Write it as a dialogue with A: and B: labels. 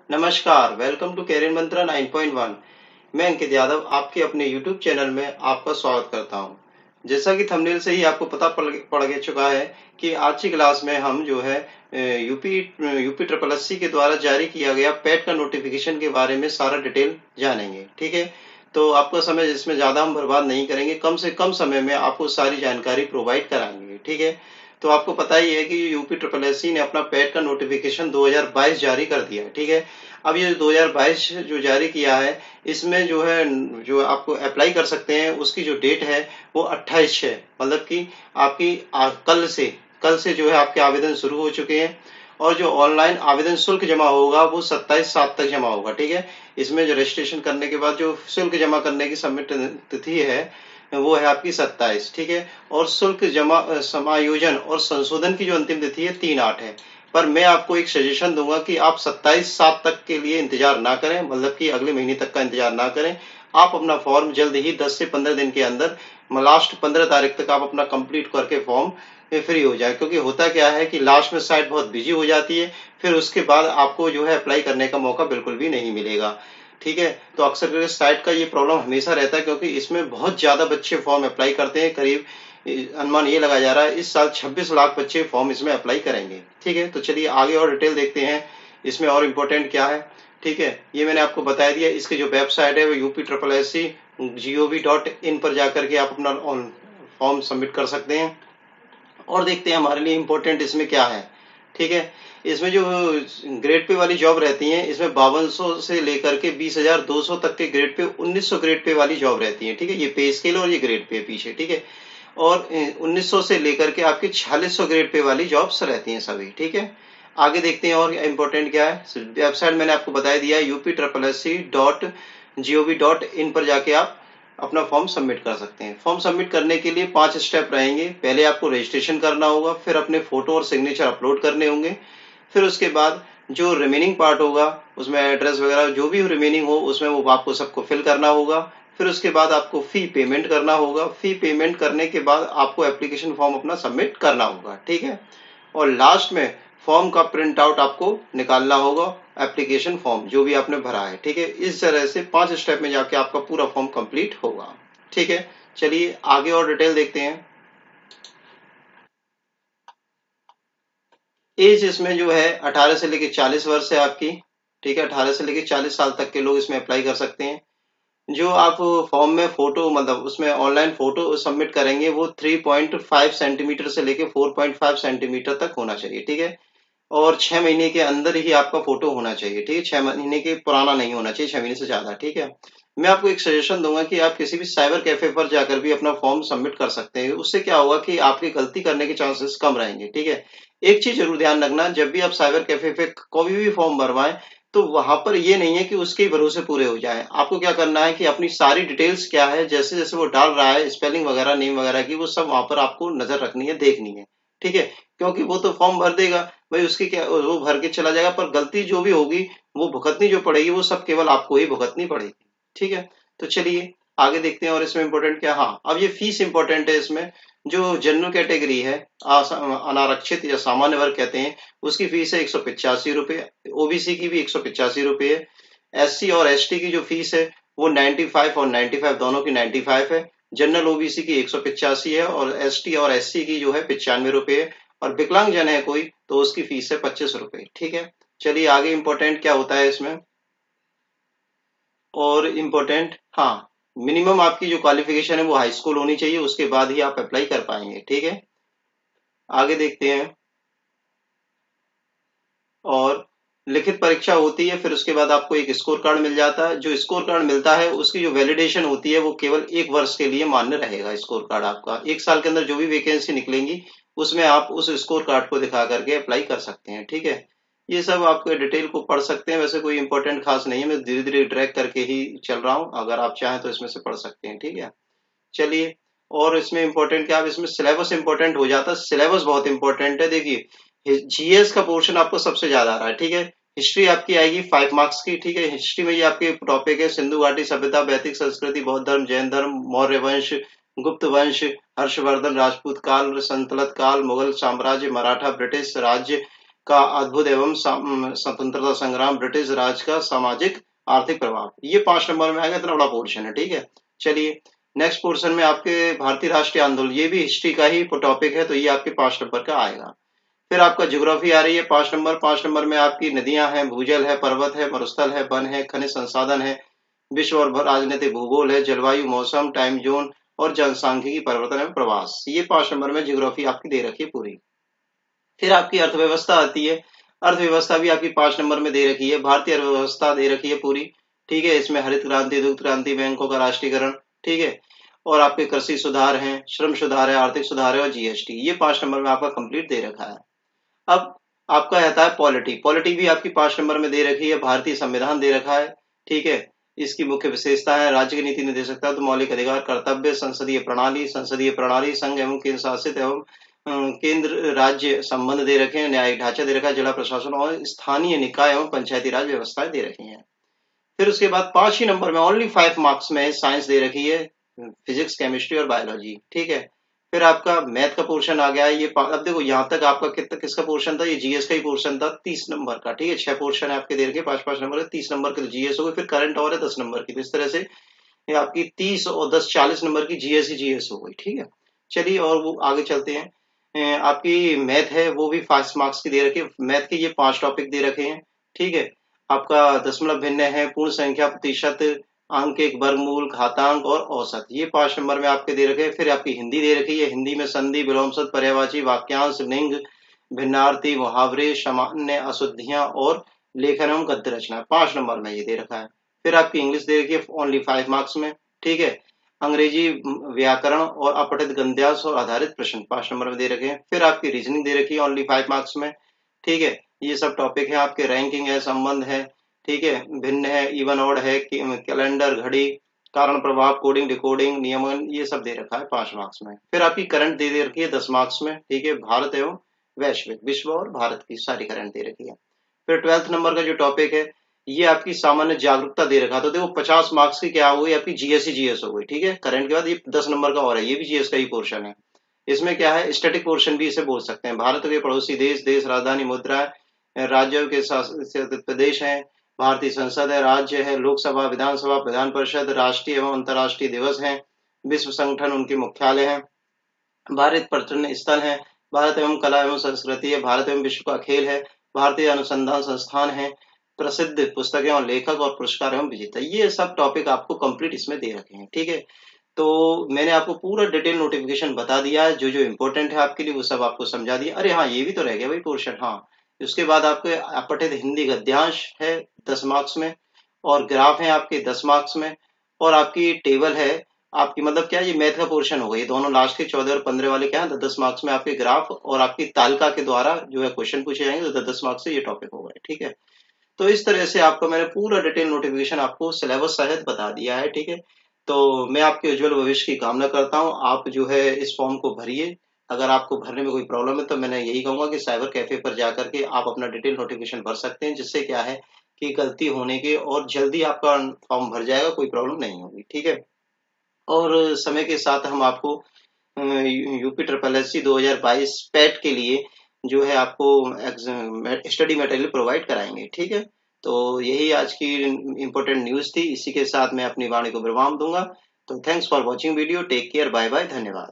A: नमस्कार, welcome to career मंत्रा 9.1। मैं अंकित यादव आपके अपने YouTube चैनल में आपका स्वागत करता हूं। जैसा कि थंबनेल से ही आपको पता पड़ गया चुका है कि आज की क्लास में हम जो है यूपी ट्रिपल एससी के द्वारा जारी किया गया पैट का नोटिफिकेशन के बारे में सारा डिटेल जानेंगे। ठीक है, तो आपका समय जिसमें ज्यादा हम बर्बाद नहीं करेंगे, कम से कम समय में आपको सारी जानकारी प्रोवाइड कराएंगे। ठीक है, तो आपको पता ही है कि यूपी ट्रिपल एससी ने अपना पैट का नोटिफिकेशन 2022 जारी कर दिया है। ठीक है, अब ये 2022 जो जारी किया है, इसमें जो है जो आपको अप्लाई कर सकते हैं उसकी जो डेट है वो 28 है। मतलब कि आपकी कल से जो है आपके आवेदन शुरू हो चुके हैं और जो ऑनलाइन आवेदन शुल्क जमा होगा वो 27/7 तक जमा होगा। ठीक है, इसमें जो रजिस्ट्रेशन करने के बाद जो शुल्क जमा करने की सबमिट तिथि है वो है आपकी 27। ठीक है, और शुल्क जमा समायोजन और संशोधन की जो अंतिम तिथि है 3/8 है। पर मैं आपको एक सजेशन दूंगा कि आप 27/7 तक के लिए इंतजार ना करें, मतलब कि अगले महीने तक का इंतजार ना करें। आप अपना फॉर्म जल्द ही 10 से 15 दिन के अंदर, लास्ट 15 तारीख तक आप अपना कंप्लीट करके फॉर्म फ्री हो जाए। क्योंकि होता क्या है कि लास्ट में साइट बहुत बिजी हो जाती है, फिर उसके बाद आपको जो है अप्लाई करने का मौका बिल्कुल भी नहीं मिलेगा। ठीक है, तो अक्सर करके साइट का ये प्रॉब्लम हमेशा रहता है, क्योंकि इसमें बहुत ज्यादा बच्चे फॉर्म अप्लाई करते हैं। करीब अनुमान ये लगाया जा रहा है इस साल 26 लाख बच्चे फॉर्म इसमें अप्लाई करेंगे। ठीक है, तो चलिए आगे और डिटेल देखते हैं इसमें और इम्पोर्टेंट क्या है। ठीक है, ये मैंने आपको बता दिया। इसकी जो वेबसाइट है वो UP SSC.gov.in पर जाकर के आप अपना फॉर्म सबमिट कर सकते हैं। और देखते हैं हमारे लिए इम्पोर्टेंट इसमें क्या है। ठीक है, इसमें जो ग्रेड पे वाली जॉब रहती है, इसमें 5200 से लेकर के 20,200 तक के ग्रेड पे, 1900 ग्रेड पे वाली जॉब रहती है। ठीक है, ये पे स्केल और ये ग्रेड पे पीछे। ठीक है, और 1900 से लेकर के आपकी 4600 ग्रेड पे वाली जॉब्स रहती हैं सभी। ठीक है, आगे देखते हैं और इम्पोर्टेंट क्या है। वेबसाइट मैंने आपको बता दिया UP SSC.gov.in पर जाके आप अपना फॉर्म सबमिट कर सकते हैं। फॉर्म सबमिट करने के लिए 5 स्टेप रहेंगे। पहले आपको रजिस्ट्रेशन करना होगा, फिर अपने फोटो और सिग्नेचर अपलोड करने होंगे, फिर उसके बाद जो रिमेनिंग पार्ट होगा उसमें एड्रेस वगैरह जो भी रिमेनिंग हो उसमें वो आपको सबको फिल करना होगा। फिर उसके बाद आपको फी पेमेंट करना होगा। फी पेमेंट करने के बाद आपको एप्लीकेशन फॉर्म अपना सबमिट करना होगा। ठीक है, और लास्ट में फॉर्म का प्रिंट आउट आपको निकालना होगा, एप्लीकेशन फॉर्म जो भी आपने भरा है। ठीक है, इस तरह से 5 स्टेप में जाके आपका पूरा फॉर्म कंप्लीट होगा। ठीक है, चलिए आगे और डिटेल देखते हैं। एज इसमें जो है 18 से लेकर 40 वर्ष है आपकी। ठीक है, 18 से लेकर 40 साल तक के लोग इसमें अप्लाई कर सकते हैं। जो आप फॉर्म में फोटो, मतलब उसमें ऑनलाइन फोटो सबमिट करेंगे वो 3.5 सेंटीमीटर से लेके 4.5 सेंटीमीटर तक होना चाहिए। ठीक है, और 6 महीने के अंदर ही आपका फोटो होना चाहिए। ठीक है, 6 महीने के पुराना नहीं होना चाहिए, 6 महीने से ज्यादा। ठीक है, मैं आपको एक सजेशन दूंगा कि आप किसी भी साइबर कैफे पर जाकर भी अपना फॉर्म सबमिट कर सकते हैं। उससे क्या होगा कि आपकी गलती करने के चांसेस कम रहेंगे। ठीक है, एक चीज जरूर ध्यान रखना, जब भी आप साइबर कैफे पे कोई भी फॉर्म भरवाएं तो वहां पर ये नहीं है कि उसके ही भरोसे पूरे हो जाए। आपको क्या करना है कि अपनी सारी डिटेल्स क्या है, जैसे जैसे वो डाल रहा है, स्पेलिंग वगैरह, नेम वगैरह की, वो सब वहां पर आपको नजर रखनी है, देखनी है। ठीक है, क्योंकि वो तो फॉर्म भर देगा भाई, उसकी क्या, वो भर के चला जाएगा, पर गलती जो भी होगी वो भुगतनी जो पड़ेगी वो सब केवल आपको ही भुगतनी पड़ेगी। ठीक है, तो चलिए आगे देखते हैं और इसमें इम्पोर्टेंट क्या। हाँ, अब ये फीस इंपॉर्टेंट है। इसमें जो जनरल कैटेगरी है, अनारक्षित या सामान्य वर्ग कहते हैं, उसकी फीस है 185 रुपये। ओबीसी की भी 185 रुपये है। एससी और एसटी की जो फीस है वो 95 और 95 दोनों की 95 है। जनरल ओबीसी की 185 है और एसटी और एससी की जो है 95 रुपये है। और विकलांग जन है कोई तो उसकी फीस है 25 रुपये। ठीक है, चलिए आगे इंपॉर्टेंट क्या होता है इसमें और इम्पोर्टेंट। हाँ, मिनिमम आपकी जो क्वालिफिकेशन है वो हाई स्कूल होनी चाहिए, उसके बाद ही आप अप्लाई कर पाएंगे। ठीक है, आगे देखते हैं। और लिखित परीक्षा होती है, फिर उसके बाद आपको एक स्कोर कार्ड मिल जाता है। जो स्कोर कार्ड मिलता है उसकी जो वैलिडेशन होती है वो केवल 1 वर्ष के लिए मान्य रहेगा। स्कोर कार्ड आपका 1 साल के अंदर जो भी वैकेंसी निकलेंगी उसमें आप उस स्कोर कार्ड को दिखा करके अप्लाई कर सकते हैं। ठीक है, ये सब आपको डिटेल को पढ़ सकते हैं। वैसे कोई इंपॉर्टेंट खास नहीं है, मैं धीरे धीरे ट्रैक करके ही चल रहा हूँ, अगर आप चाहें तो इसमें से पढ़ सकते हैं। ठीक है, चलिए और इसमें इंपॉर्टेंट क्या, अब इसमें सिलेबस इंपॉर्टेंट हो जाता है। सिलेबस बहुत इंपॉर्टेंट है। देखिए, जीएस का पोर्शन आपको सबसे ज्यादा आ रहा है। ठीक है, हिस्ट्री आपकी आएगी 5 मार्क्स की। ठीक है, हिस्ट्री में ये आपके टॉपिक है सिंधु घाटी सभ्यता, वैदिक संस्कृति, बौद्ध धर्म, जैन धर्म, मौर्य वंश, गुप्त वंश, हर्षवर्धन, राजपूत काल, संतलत काल, मुगल साम्राज्य, मराठा, ब्रिटिश राज्य, का अद्भुत एवं स्वतंत्रता संग्राम, ब्रिटिश राज का सामाजिक आर्थिक प्रभाव। ये 5 नंबर में आएगा, इतना बड़ा पोर्शन है, ठीक है। चलिए नेक्स्ट पोर्शन में आपके भारतीय राष्ट्रीय आंदोलन, ये भी हिस्ट्री का ही टॉपिक है, तो ये आपके 5 नंबर का आएगा। फिर आपका ज्योग्राफी आ रही है 5 नंबर। 5 नंबर में आपकी नदियां हैं, भूजल है, पर्वत है, मरुस्थल है, वन है, खनिज संसाधन है, विश्व और राजनीतिक भूगोल है, जलवायु, मौसम, टाइम जोन और जनसांख्यिकी परिवर्तन एवं प्रवास। ये 5 नंबर में ज्योग्राफी आपकी दे रखी है पूरी। फिर आपकी अर्थव्यवस्था आती है। अर्थव्यवस्था भी आपकी 5 नंबर में दे रखी है। भारतीय अर्थव्यवस्था दे रखी है पूरी, ठीक है। इसमें हरित क्रांति, दुग्ध क्रांति, बैंकों का राष्ट्रीयकरण, ठीक है, और आपके कृषि सुधार हैं, श्रम सुधार है, आर्थिक सुधार है और जीएसटी। ये 5 नंबर में आपका कंप्लीट दे रखा है। अब आपका आता है पॉलिटी। पॉलिटी भी आपकी 5 नंबर में दे रखी है। भारतीय संविधान दे रखा है, ठीक है। इसकी मुख्य विशेषता है राज्य की नीति निर्देशकता, तो मौलिक अधिकार, कर्तव्य, संसदीय प्रणाली, संघ एवं केंद्र शासित एवं केंद्र राज्य संबंध दे रखे हैं, न्यायिक ढांचा दे रखा है, जिला प्रशासन और स्थानीय निकाय एवं पंचायती राज व्यवस्थाएं दे रखी हैं। फिर उसके बाद 5 ही नंबर में ओनली 5 मार्क्स में साइंस दे रखी है, फिजिक्स, केमिस्ट्री और बायोलॉजी, ठीक है। फिर आपका मैथ का पोर्शन आ गया है। ये अब देखो यहाँ तक आपका किसका पोर्शन था, ये जीएस का ही पोर्शन था 30 नंबर का, ठीक है। 6 पोर्शन है आपके दे रखे, 5-5 नंबर के, 30 नंबर के तो जीएस हो गए। फिर करंट और है 10 नंबर की, तो इस तरह से ये आपकी 30 और 10 40 नंबर की जीएस ही जीएस हो गई, ठीक है। चलिए और वो आगे चलते हैं। आपकी मैथ है वो भी 5 मार्क्स की दे रखी है। मैथ के ये 5 टॉपिक दे रखे हैं, ठीक है। आपका दशमलव भिन्न है, पूर्ण संख्या, प्रतिशत, अंक, एक, वर्गमूल, घातांक और औसत, ये 5 नंबर में आपके दे रखे हैं। फिर आपकी हिंदी दे रखी है। हिंदी में संधि, विलोम शब्द, पर्यायवाची, वाक्यांश, लिंग, भिन्नार्थी, मुहावरे, सामान्य अशुद्धियां और लेखन एवं गद्य रचना, 5 नंबर में ये दे रखा है। फिर आपकी इंग्लिश दे रखी है ओनली 5 मार्क्स में, ठीक है। अंग्रेजी व्याकरण और अपठित गद्यांश और आधारित प्रश्न 5 नंबर में दे रखे हैं। फिर आपकी रीजनिंग दे रखी है ओनली 5 मार्क्स में, ठीक है। ये सब टॉपिक है आपके। रैंकिंग है, संबंध है, ठीक है, भिन्न है, इवन ऑड है, कैलेंडर, घड़ी, कारण प्रभाव, कोडिंग, डिकोडिंग, नियमन, ये सब दे रखा है 5 मार्क्स में। फिर आपकी करंट दे रखी है 10 मार्क्स में, ठीक है। भारत एवं वैश्विक, विश्व और भारत की सारी करंट दे रखी है। फिर 12th नंबर का जो टॉपिक है ये आपकी सामान्य जागरूकता दे रखा, तो देखो 50 मार्क्स की क्या हुई आपकी, जीएस ही जीएस हो गई, ठीक है। करंट के बाद ये 10 नंबर का और है, ये भी जीएस का ही पोर्शन है। इसमें क्या है, स्टैटिक पोर्शन भी इसे बोल सकते हैं। भारत के पड़ोसी देश, देश राजधानी, मुद्रा, राज्यों के प्रदेश हैं, भारतीय संसद है, राज्य है, लोकसभा, विधानसभा, विधान परिषद, राष्ट्रीय एवं अंतर्राष्ट्रीय दिवस हैं, विश्व संगठन उनके मुख्यालय हैं, भारत पर्यटन स्थल है, भारत एवं कला एवं संस्कृति है, भारत एवं विश्व का खेल है, भारतीय अनुसंधान संस्थान है, प्रसिद्ध पुस्तकें और लेखक और पुरस्कार एवं विजेता, ये सब टॉपिक आपको कंप्लीट इसमें दे रखे हैं, ठीक है। तो मैंने आपको पूरा डिटेल नोटिफिकेशन बता दिया है, जो जो इम्पोर्टेंट है आपके लिए वो सब आपको समझा दिया। अरे हाँ, ये भी तो रह गया भाई पोर्शन, हाँ। उसके बाद आपके अपठित हिंदी गद्यांश है 10 मार्क्स में, और ग्राफ है आपके 10 मार्क्स में, और आपकी टेबल है आपकी, मतलब क्या, ये मैथ का पोर्शन होगा। ये दोनों लास्ट के 14 और 15 वाले क्या है, 10 मार्क्स में आपके ग्राफ और आपकी तालिका के द्वारा जो है क्वेश्चन पूछे जाएंगे, तो 10 मार्क्स से ये टॉपिक होगा, ठीक है। तो इस तरह से आपको मैंने पूरा डिटेल नोटिफिकेशन आपको सिलेबस सहित बता दिया है, ठीक है। तो मैं आपके उज्जवल भविष्य की कामना करता हूँ। आप जो है इस फॉर्म को भरिए। अगर आपको भरने में कोई प्रॉब्लम है तो मैंने यही कहूंगा कि साइबर कैफे पर जाकर के आप अपना डिटेल नोटिफिकेशन भर सकते हैं, जिससे क्या है कि गलती होने के और जल्दी आपका फॉर्म भर जाएगा, कोई प्रॉब्लम नहीं होगी, ठीक है। और समय के साथ हम आपको UP triple S C 2022 PET के लिए जो है आपको स्टडी मटेरियल प्रोवाइड कराएंगे, ठीक है। तो यही आज की इम्पोर्टेंट न्यूज थी। इसी के साथ मैं अपनी वाणी को विराम दूंगा। तो thanks for watching video, take care, bye bye, धन्यवाद।